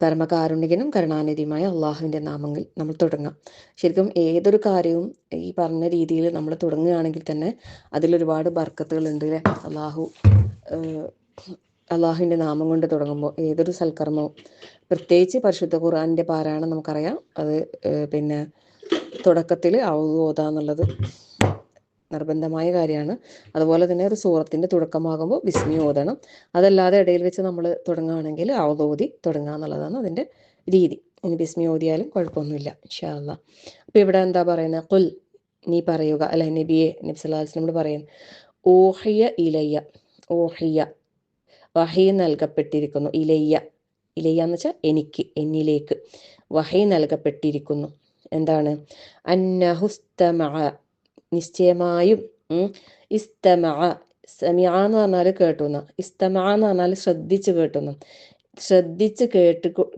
പരമകാരുണികനും കരുണാനിധിയുമായ അള്ളാഹുവിൻ്റെ നാമങ്ങൾ നമ്മൾ തുടങ്ങാം. ശരിക്കും ഏതൊരു കാര്യവും ഈ പറഞ്ഞ രീതിയിൽ നമ്മൾ തുടങ്ങുകയാണെങ്കിൽ തന്നെ അതിലൊരുപാട് ബർക്കത്തുകളുണ്ട് അല്ലേ. അള്ളാഹുവിൻ്റെ നാമം കൊണ്ട് തുടങ്ങുമ്പോൾ ഏതൊരു സൽക്കർമ്മവും, പ്രത്യേകിച്ച് പരിശുദ്ധ ഖുർആനിൻ്റെ പാരായണം നമുക്കറിയാം. അത് പിന്നെ തുടക്കത്തിൽ ഔദു ഓതാന്നുള്ളത് നിർബന്ധമായ കാര്യമാണ്. അതുപോലെ തന്നെ ഒരു സൂറത്തിൻ്റെ തുടക്കമാകുമ്പോൾ ബിസ്മി ഓതണം. അതല്ലാതെ ഇടയിൽ വെച്ച് നമ്മൾ തുടങ്ങുകയാണെങ്കിൽ ഔദു ഓതി തുടങ്ങുക എന്നുള്ളതാണ് അതിൻ്റെ രീതി. ഇനി ബിസ്മി ഓതിയാലും കുഴപ്പമൊന്നുമില്ല ഇൻഷാ അല്ലാഹ്. അപ്പോൾ ഇവിടെ എന്താ പറയുന്നത്? ഖുൽ, നീ പറയുക, അല്ലെ നബിയെ, നബി സല്ലല്ലാഹു അലൈഹി വസല്ലം പറയുന്നു. ഊഹിയ ഇലയ്യ, ഊഹിയ വഹി നൽകപ്പെട്ടിരിക്കുന്നു. ഇലയ്യ എന്ന് വെച്ചാൽ എനിക്ക്, എന്നിലേക്ക് വഹി നൽകപ്പെട്ടിരിക്കുന്നു. എന്താണ്? അന്നഹുസ്തമഅ, നിശ്ചയമായും, ഇസ്തമഅ, സമിഅ എന്ന് പറഞ്ഞാൽ കേട്ടുന്ന, ഇസ്തമഅ എന്ന് പറഞ്ഞാൽ ശ്രദ്ധിച്ച് കേട്ടുന്നു, ശ്രദ്ധിച്ച്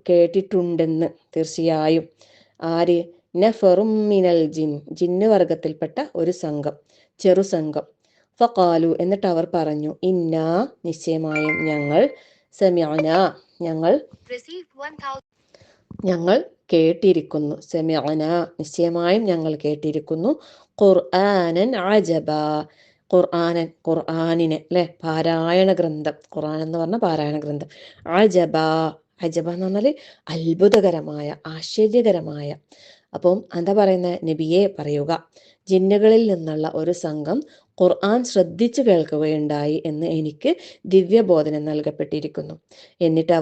കേട്ടിട്ടുണ്ടെന്ന്, തീർച്ചയായും ആര്? നഫറും മിനൽ ജിൻ, ജിന്ന് വർഗത്തിൽപ്പെട്ട ഒരു സംഘം, ചെറു സംഘം. ഫഖാലു, എന്നിട്ട് അവർ പറഞ്ഞു, ഇന്നാ, നിശ്ചയമായും ഞങ്ങൾ, സമിഅന, ഞങ്ങൾ കേട്ടിരിക്കുന്നു, സമിഅന, നിശ്ചയമായും ഞങ്ങൾ കേട്ടിരിക്കുന്നു, ഖുർആനൻ അജബ, ഖുർആനിനെ അല്ലെ, പാരായണ ഗ്രന്ഥം, ഖുർആൻ എന്ന് പറഞ്ഞ പാരായണ ഗ്രന്ഥം, അജബ, അജബ എന്ന് പറഞ്ഞാൽ അത്ഭുതകരമായ, ആശ്ചര്യകരമായ. അപ്പം എന്താ പറയുന്നത്? നബിയെ പറയുക, ജിന്നുകളിൽ നിന്നുള്ള ഒരു സംഘം ഖുർആൻ ശ്രദ്ധിച്ചു കേൾക്കുകയുണ്ടായി എന്ന് എനിക്ക് ദിവ്യബോധനം നൽകപ്പെട്ടിരിക്കുന്നു. എന്നിട്ട്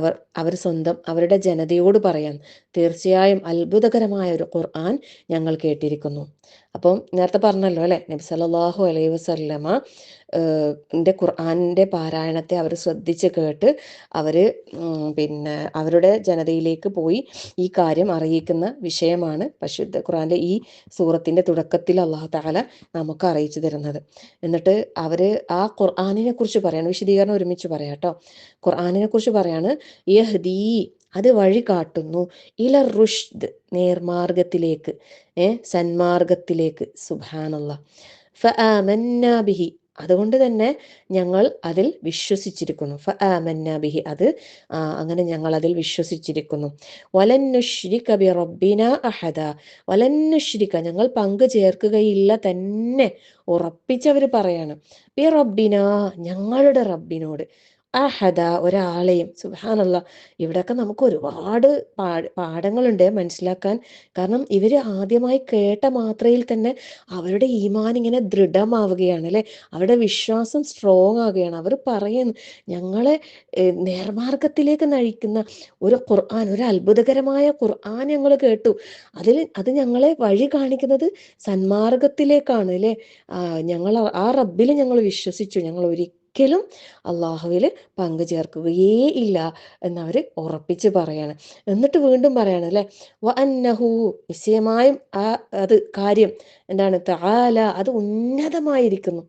അവർ സ്വന്തം അവരുടെ ജനതയോട് പറയാൻ, തീർച്ചയായും അത്ഭുതകരമായ ഒരു ഖുർആൻ ഞങ്ങൾ കേട്ടിരിക്കുന്നു. അപ്പം നേരത്തെ പറഞ്ഞല്ലോ അല്ലെ, നബി സല്ലല്ലാഹു അലൈഹി വസല്ലമ ഖുർആനിന്റെ പാരായണത്തെ അവർ ശ്രദ്ധിച്ച് കേട്ട് അവര് പിന്നെ അവരുടെ ജനതയിലേക്ക് പോയി ഈ കാര്യം അറിയിക്കുന്ന വിഷയമാണ് പരിശുദ്ധ ഖുർആന്റെ ഈ സൂറത്തിന്റെ തുടക്കത്തിൽ അല്ലാഹു തആല നമുക്ക് അറിയിച്ചു തരുന്നത്. എന്നിട്ട് അവര് ആ ഖുർആനിനെ കുറിച്ച് പറയാണ്, വിശദീകരണം ഒരുമിച്ച് പറയാട്ടോ. ഖുർആനിനെ കുറിച്ച് പറയാണ്, യഹ്ദീ, അത് വഴി കാട്ടുന്നു, ഇല റുഷ്ദ്, നേർമാർഗത്തിലേക്ക്, സന്മാർഗത്തിലേക്ക്. സുബ്ഹാനല്ലാഹ്. ഫആമന്നാ ബിഹി, അതുകൊണ്ട് തന്നെ ഞങ്ങൾ അതിൽ വിശ്വസിച്ചിരിക്കുന്നു. ഫആമന്നാ ബിഹി, അത് അങ്ങനെ ഞങ്ങൾ അതിൽ വിശ്വസിച്ചിരിക്കുന്നു. വലൻ നുശ്രിക ബിറബ്ബിനാ അഹദ, വലൻ നുശ്രിക, ഞങ്ങൾ പങ്കു ചേർക്കുകയില്ല തന്നെ, ഉറപ്പിച്ചവർ പറയാണ്, ബിറബ്ബിനാ, ഞങ്ങളുടെ റബ്ബിനോട്, അഹദ, ഒരാളെയും. സുബ്ഹാനല്ലാഹ്. ഇവിടെയൊക്കെ നമുക്ക് ഒരുപാട് പാഠങ്ങളുണ്ട് മനസ്സിലാക്കാൻ. കാരണം ഇവര് ആദ്യമായി കേട്ട മാത്രയിൽ തന്നെ അവരുടെ ഈമാൻ ഇങ്ങനെ ദൃഢമാവുകയാണ് അല്ലെ, അവരുടെ വിശ്വാസം സ്ട്രോങ് ആവുകയാണ്. അവർ പറയുന്നു, ഞങ്ങളെ നേർമാർഗത്തിലേക്ക് നയിക്കുന്ന ഒരു ഖുർആൻ, ഒരു അത്ഭുതകരമായ ഖുർആൻ ഞങ്ങൾ കേട്ടു, അത് ഞങ്ങളെ വഴി കാണിക്കുന്നത് സന്മാർഗത്തിലേക്കാണ് അല്ലെ. ഞങ്ങൾ ആ റബ്ബിൽ ഞങ്ങൾ വിശ്വസിച്ചു, ഞങ്ങൾ ഒരിക്കലും അള്ളാഹുവിൽ പങ്കു ചേർക്കുകയേ ഇല്ല എന്നവർ ഉറപ്പിച്ച് പറയാണ്. എന്നിട്ട് വീണ്ടും പറയാണ് അല്ലെ, വ അന്നഹു, നിശ്ചയമായും അത് കാര്യം എന്താണ്, തആല, അത് ഉന്നതമായിരിക്കുന്നു,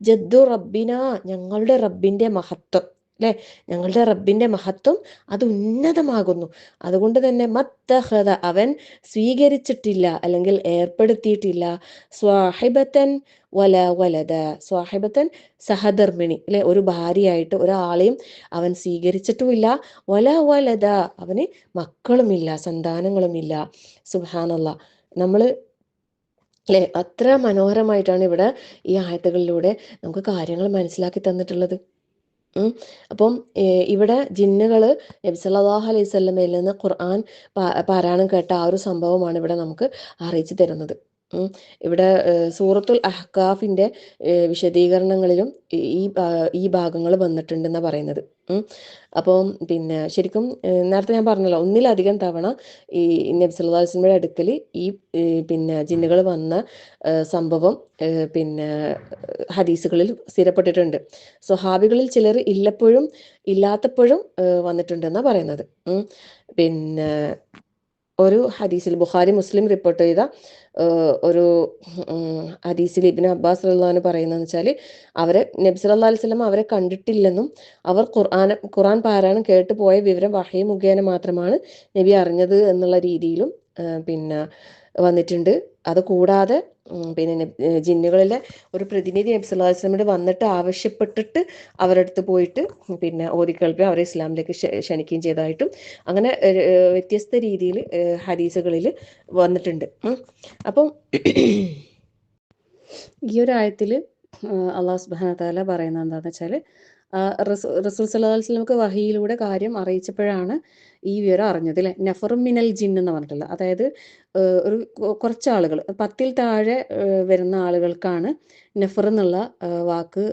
ജദ്ദു റബ്ബിന, ഞങ്ങളുടെ റബ്ബിന്റെ മഹത്വം അല്ലെ, ഞങ്ങളുടെ റബ്ബിന്റെ മഹത്വം അത് ഉന്നതമാകുന്നു. അതുകൊണ്ട് തന്നെ മത്തഖദ, അവൻ സ്വീകരിച്ചിട്ടില്ല അല്ലെങ്കിൽ ഏർപ്പെടുത്തിയിട്ടില്ല, സ്വാഹിബത്തൻ വല വലദ, സ്വാഹിബത്തൻ, സഹധർമ്മിണി അല്ലെ, ഒരു ഭാര്യയായിട്ട് ഒരാളെയും അവൻ സ്വീകരിച്ചിട്ടുമില്ല, വല വലദ, അവന് മക്കളുമില്ല, സന്താനങ്ങളുമില്ല. സുബ്ഹാനല്ലാഹ്. നമ്മള് അല്ലെ, അത്ര മനോഹരമായിട്ടാണ് ഇവിടെ ഈ ആയത്തുകളിലൂടെ നമുക്ക് കാര്യങ്ങൾ മനസ്സിലാക്കി തന്നിട്ടുള്ളത്. അപ്പം ഇവിടെ ജിന്നുകള് നബി സല്ലല്ലാഹു അലൈഹി വസല്ലമയിൽ നിന്ന് ഖുർആൻ പാരായണം കേട്ട ആ ഒരു സംഭവമാണ് ഇവിടെ നമുക്ക് അറിയിച്ചു തരുന്നത്. ഇവിടെ സൂറത്തുൽ അഹ്കാഫിന്റെ വിശദീകരണങ്ങളിലും ഈ ഭാഗങ്ങൾ വന്നിട്ടുണ്ടെന്നാ പറയുന്നത്. അപ്പം പിന്നെ ശരിക്കും നേരത്തെ ഞാൻ പറഞ്ഞല്ലോ, ഒന്നിലധികം തവണ ഈ നബി സല്ലല്ലാഹു അലൈഹി വസല്ലമയുടെ അടുക്കൽ ഈ പിന്നെ ജിന്നുകൾ വന്ന സംഭവം പിന്നെ ഹദീസുകളിൽ സ്ഥിരപ്പെട്ടിട്ടുണ്ട്. സ്വഹാബികളിൽ ചിലർ ഇല്ലപ്പോഴും ഇല്ലാത്തപ്പോഴും വന്നിട്ടുണ്ടെന്നാ പറയുന്നത്. പിന്നെ ഒരു ഹദീസിൽ, ബുഖാരി മുസ്ലിം റിപ്പോർട്ട് ചെയ്ത ഒരു ഹദീസിൽ ഇബ്നു അബ്ബാസ് റളിയല്ലാഹു അൻഹു പറയുന്നതെന്ന് വെച്ചാൽ, അവരെ നബി സല്ലല്ലാഹു അലൈഹി വസല്ലം അവരെ കണ്ടിട്ടില്ലെന്നും അവർ ഖുർആൻ പാരായണം കേട്ടു പോയ വിവരം വഹി മുഖേന മാത്രമാണ് നബി അറിഞ്ഞത് എന്നുള്ള രീതിയിലും പിന്നെ വന്നിട്ടുണ്ട്. അത് കൂടാതെ പിന്നെ ജിന്നുകളിലെ ഒരു പ്രതിനിധി നബി സല്ലല്ലാഹു അലൈഹി വസല്ലമയോട് വന്നിട്ട് ആവശ്യപ്പെട്ടിട്ട് അവരുടെ അടുത്ത് പോയിട്ട് പിന്നെ ഓതിക്കേൾപ്പിക്കുകയും അവരെ ഇസ്ലാമിലേക്ക് ക്ഷണിക്കുകയും ചെയ്തതായിട്ടും അങ്ങനെ വ്യത്യസ്ത രീതിയിൽ ഹദീസുകളിൽ വന്നിട്ടുണ്ട്. അപ്പം ഈ ഒരു ആയത്തിൽ അള്ളാഹു സുബ്ഹാനഹു വ തആല പറയുന്നത് എന്താണെന്ന് വെച്ചാൽ, റസൂൽ സല്ലല്ലാഹു അലൈഹി വസല്ലമക്ക് വഹിയിലൂടെ കാര്യം അറിയിച്ചപ്പോഴാണ് ഈ വിവരം അറിഞ്ഞത് അല്ലെ. നഫറും മിനൽ ജിൻ എന്ന് പറഞ്ഞിട്ടുള്ളത്, അതായത് ഒരു കുറച്ച് ആളുകൾ, 10ൽ താഴെ വരുന്ന ആളുകൾക്കാണ് നഫർ എന്നുള്ള വാക്ക്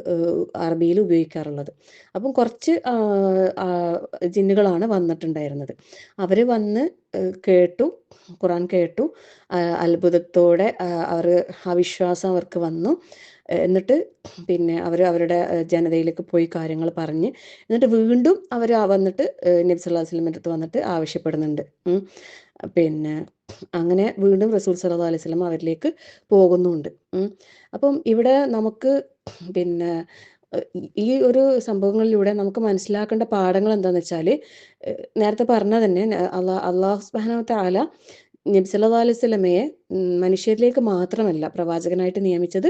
അറബിയിൽ ഉപയോഗിക്കാറുള്ളത്. അപ്പം കുറച്ച് ജിന്നുകളാണ് വന്നിട്ടുണ്ടായിരുന്നത്. അവർ വന്ന് കേട്ടു, ഖുർആൻ കേട്ടു, അത്ഭുതത്തോടെ അവർ ആ വിശ്വാസം അവർക്ക് വന്നു. എന്നിട്ട് പിന്നെ അവരുടെ ജനതയിലേക്ക് പോയി കാര്യങ്ങൾ പറഞ്ഞ്, എന്നിട്ട് വീണ്ടും അവർ വന്നിട്ട് നബി സല്ലല്ലാഹു അലൈഹി വസല്ലമയുടെ അടുത്ത് വന്നിട്ട് ആവശ്യപ്പെടുന്നുണ്ട്. പിന്നെ അങ്ങനെ വീണ്ടും റസൂൽ സല്ലല്ലാഹു അലൈഹി വസല്ലം അവരിലേക്ക് പോകുന്നുണ്ട്. അപ്പം ഇവിടെ നമുക്ക് പിന്നെ ഈ ഒരു സംഭവങ്ങളിലൂടെ നമുക്ക് മനസ്സിലാക്കേണ്ട പാഠങ്ങൾ എന്താണെന്ന് വെച്ചാൽ, നേരത്തെ പറഞ്ഞ തന്നെ അള്ളാഹു സുബ്ഹാനഹു വ തആല നബി സല്ലല്ലാഹു അലൈഹി വസല്ലമയെ മനുഷ്യരിലേക്ക് മാത്രമല്ല പ്രവാചകനായിട്ട് നിയമിച്ചത്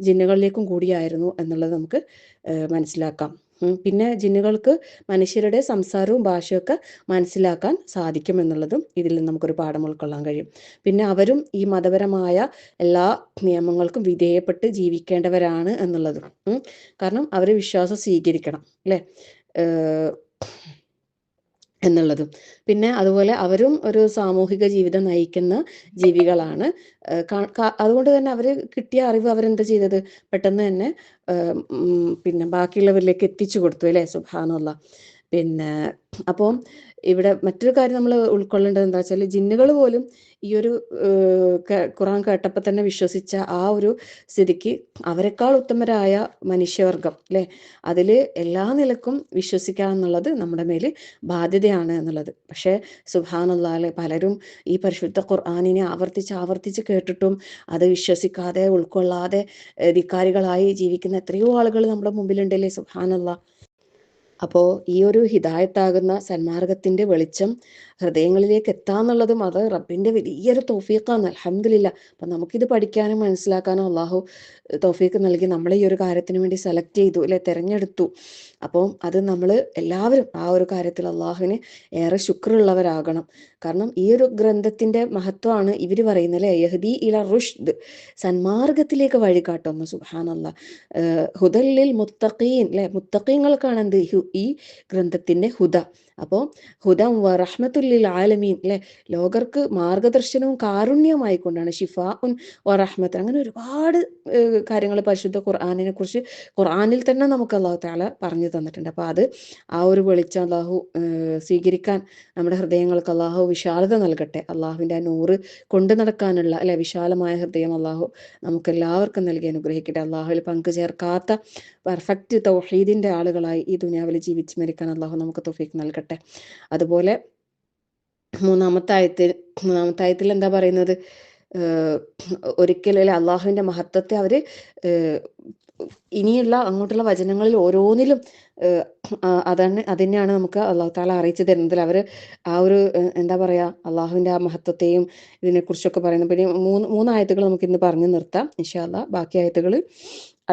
ജിന്നുകളിലേക്കും കൂടിയായിരുന്നു എന്നുള്ളത് നമുക്ക് മനസ്സിലാക്കാം. പിന്നെ ജിന്നുകൾക്ക് മനുഷ്യരുടെ സംസാരവും ഭാഷയൊക്കെ മനസ്സിലാക്കാൻ സാധിക്കുമെന്നുള്ളതും ഇതിൽ നിന്ന് നമുക്കൊരു പാഠം ഉൾക്കൊള്ളാൻ കഴിയും. പിന്നെ അവരും ഈ മതപരമായ എല്ലാ നിയമങ്ങൾക്കും വിധേയപ്പെട്ട് ജീവിക്കേണ്ടവരാണ് എന്നുള്ളതും. കാരണം അവർ വിശ്വാസം സ്വീകരിക്കണം അല്ലേ എന്നുള്ളതും. പിന്നെ അതുപോലെ അവരും ഒരു സാമൂഹിക ജീവിതം നയിക്കുന്ന ജീവികളാണ്. അതുകൊണ്ട് തന്നെ അവർ കിട്ടിയ അറിവ് അവരെന്താ ചെയ്തത്, പെട്ടെന്ന് തന്നെ പിന്നെ ബാക്കിയുള്ളവരിലേക്ക് എത്തിച്ചു കൊടുത്തു അല്ലേ. സുബ്ഹാനല്ലാഹ്. പിന്നെ അപ്പോൾ ഇവിടെ മറ്റൊരു കാര്യം നമ്മൾ ഉൾക്കൊള്ളേണ്ടത് എന്താ വെച്ചാൽ, ജിന്നുകൾ പോലും ഈ ഒരു ഖുർആൻ കേട്ടപ്പോൾ തന്നെ വിശ്വസിച്ച ആ ഒരു സ്ഥിതിക്ക് അവരെക്കാൾ ഉത്തമരായ മനുഷ്യവർഗം അല്ലേ, അതിൽ എല്ലാ നിലക്കും വിശ്വസിക്കുക എന്നുള്ളത് നമ്മുടെ മേൽ ബാധ്യതയാണ് എന്നുള്ളത്. പക്ഷേ സുബ്ഹാനല്ലാഹ്, പലരും ഈ പരിശുദ്ധ ഖുർആനിനെ ആവർത്തിച്ച് കേട്ടിട്ടും അത് വിശ്വസിക്കാതെ ഉൾക്കൊള്ളാതെ ധിക്കാരികളായി ജീവിക്കുന്ന എത്രയോ ആളുകൾ നമ്മുടെ മുമ്പിലുണ്ടല്ലേ. സുബ്ഹാനല്ലാഹ്. അപ്പോൾ ഈ ഒരു ഹിദായത്താകുന്ന സന്മാർഗത്തിൻ്റെ വെളിച്ചം ഹൃദയങ്ങളിലേക്ക് എത്താന്നുള്ളതും അത് റബ്ബിൻ്റെ വലിയൊരു തൗഫീഖാണ്. അൽഹംദുലില്ലാ. അപ്പം നമുക്കിത് പഠിക്കാനും മനസ്സിലാക്കാനും അള്ളാഹു തൗഫീഖ് നൽകി നമ്മളെ ഈ ഒരു കാര്യത്തിന് വേണ്ടി സെലക്ട് ചെയ്തു അല്ലെ, തിരഞ്ഞെടുത്തു. അപ്പോൾ അത് നമ്മൾ എല്ലാവരും ആ ഒരു കാര്യത്തിൽ അള്ളാഹുവിന് ഏറെ ശുക്രുള്ളവരാകണം. കാരണം ഈ ഒരു ഗ്രന്ഥത്തിൻ്റെ മഹത്വമാണ് ഇവർ പറയുന്നത് അല്ലേ, യഹ്ദി ഇല റുഷ്ദ്, സന്മാർഗത്തിലേക്ക് വഴികാട്ടുന്നു. സുബ്ഹാനല്ലാഹ്. ഹുദല്ലിൽ മുത്തഖീൻ അല്ലെ, മുത്തഖീങ്ങൾക്കാണ് എന്ത് ഈ ഗ്രന്ഥത്തിൻ്റെ ഹുദ. അപ്പോൾ ഹുദം വ റഹ്മത്തുല്ലിൽ ആലമീൻ അല്ലെ, ലോകർക്ക് മാർഗദർശനവും കാരുണ്യമായിക്കൊണ്ടാണ്. ഷിഫാഉൻ വ റഹ്മത്ത്, അങ്ങനെ ഒരുപാട് കാര്യങ്ങൾ പരിശുദ്ധ ഖുർആനിനെ കുറിച്ച് ഖുർആനിൽ തന്നെ നമുക്ക് അല്ലാഹു തആല പറഞ്ഞു തന്നിട്ടുണ്ട്. അപ്പോൾ അത് ആ ഒരു വെളിച്ചം അല്ലാഹു സ്വീകരിക്കാൻ നമ്മുടെ ഹൃദയങ്ങൾക്ക് അല്ലാഹു വിശാലത നൽകട്ടെ. അള്ളാഹുവിൻ്റെ ആ നൂറ് കൊണ്ടു നടക്കാനുള്ള അല്ലെ വിശാലമായ ഹൃദയം അല്ലാഹു നമുക്ക് എല്ലാവർക്കും നൽകി അനുഗ്രഹിക്കട്ടെ. അള്ളാഹുവിൽ പങ്കു ചേർക്കാത്ത പെർഫെക്റ്റ് തൗഹീദിൻ്റെ ആളുകളായി ഈ ദുനിയാവിൽ ജീവിച്ച് മരിക്കാൻ അള്ളാഹു നമുക്ക് തൗഫീഖ് നൽകട്ടെ. അതുപോലെ മൂന്നാമത്തെ ആയത്തിൽ എന്താ പറയുന്നത്, ഒരിക്കലും അള്ളാഹുവിൻ്റെ മഹത്വത്തെ അവർ ഇനിയുള്ള അങ്ങോട്ടുള്ള വചനങ്ങളിൽ ഓരോന്നിലും തന്നെയാണ് നമുക്ക് അള്ളാഹു താല അറിയിച്ചു തരുന്നതിൽ അവർ ആ ഒരു എന്താ പറയുക, അള്ളാഹുവിൻ്റെ ആ മഹത്വത്തെയും ഇതിനെക്കുറിച്ചൊക്കെ പറയുന്നത്. പിന്നെ മൂന്ന് ആയത്തുകൾ നമുക്ക് ഇന്ന് പറഞ്ഞു നിർത്താം ഇൻഷാ അല്ലാഹ്. ബാക്കി ആയത്തുകൾ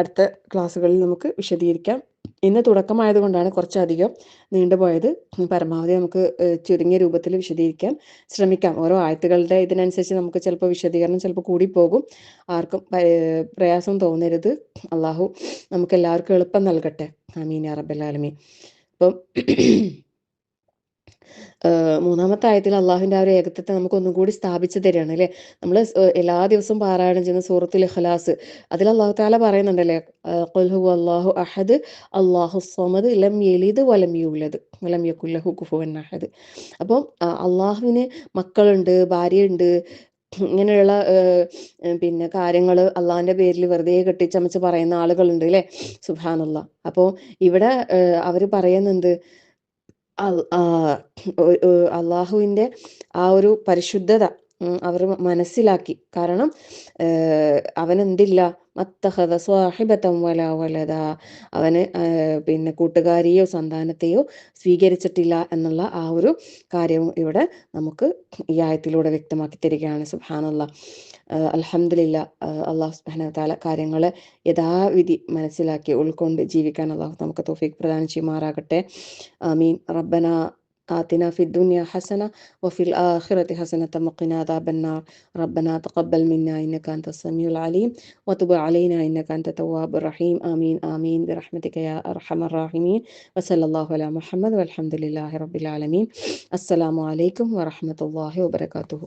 അടുത്ത ക്ലാസ്സുകളിൽ നമുക്ക് വിശദീകരിക്കാം. ഇന്ന് തുടക്കമായതുകൊണ്ടാണ് കുറച്ചധികം നീണ്ടുപോയത്. പരമാവധി നമുക്ക് ചുരുങ്ങിയ രൂപത്തിൽ വിശദീകരിക്കാൻ ശ്രമിക്കാം. ഓരോ ആയത്തുകളുടെ ഇതിനനുസരിച്ച് നമുക്ക് ചിലപ്പോൾ വിശദീകരണം ചിലപ്പോൾ കൂടിപ്പോകും. ആർക്കും പ്രയാസം തോന്നരുത്. അള്ളാഹു നമുക്ക് എല്ലാവർക്കും എളുപ്പം നൽകട്ടെ. ആമീൻ യാ റബ്ബൽ ആലമീൻ. അപ്പം മൂന്നാമത്തെ ആയത്തിൽ അള്ളാഹുവിൻ്റെ ആ ഒരു ഏകത്വത്തെ നമുക്ക് ഒന്നും കൂടി സ്ഥാപിച്ചു തരികയാണ് അല്ലേ. നമ്മൾ എല്ലാ ദിവസവും പാരായണം ചെയ്യുന്ന സൂറത്തുൽ ഇഖ്ലാസ്, അതിൽ അള്ളാഹു തആല പറയുന്നുണ്ടല്ലേ, ഖുൽ ഹുവ അല്ലാഹു അഹദ് അല്ലാഹു സ്വമദ് ലം യലിദ് വലം യൂലദ് വലം യകുൽ ലഹു കുഫുവൻ അഹദ്. അപ്പം അള്ളാഹുവിന് മക്കളുണ്ട്, ഭാര്യയുണ്ട്, ഇങ്ങനെയുള്ള പിന്നെ കാര്യങ്ങൾ അള്ളാഹിൻ്റെ പേരിൽ വെറുതെ കെട്ടിച്ചമച്ച് പറയുന്ന ആളുകളുണ്ട് അല്ലേ. സുബ്ഹാനല്ലാഹ്. അപ്പോൾ ഇവിടെ അവർ പറയുന്നുണ്ട് അള്ളാഹുവിൻ്റെ ആ ഒരു പരിശുദ്ധത അവർ മനസ്സിലാക്കി. കാരണം അവനെന്തില്ല, മത്തഖദ സ്വാഹിബതൻ വലാ വലദ, അവന് പിന്നെ കൂട്ടുകാരിയോ സന്താനത്തെയോ സ്വീകരിച്ചിട്ടില്ല എന്നുള്ള ആ ഒരു കാര്യവും ഇവിടെ നമുക്ക് ഈ ആയത്തിലൂടെ വ്യക്തമാക്കി തരികയാണ്. സുബ്ഹാനല്ലാഹ്. അൽഹംദുലില്ലാ. അള്ളാഹു സുബ്ഹാനഹു വതആല കാര്യങ്ങളെ യഥാവിധി മനസ്സിലാക്കി ഉൾക്കൊണ്ട് ജീവിക്കാൻ അള്ളാഹു നമുക്ക് തൗഫീഖ് പ്രദാനം ചെയ്യുമാറാകട്ടെ. ആമീൻ. റബ്ബന آتنا في الدنيا حسنة وفي الآخرة حسنة وقنا عذاب النار. ربنا تقبل منا إنك أنت السميع العليم وتب علينا إنك أنت التواب الرحيم. آمين آمين برحمتك يا أرحم الراحمين. وصلى الله على محمد والحمد لله رب العالمين. السلام عليكم ورحمة الله وبركاته.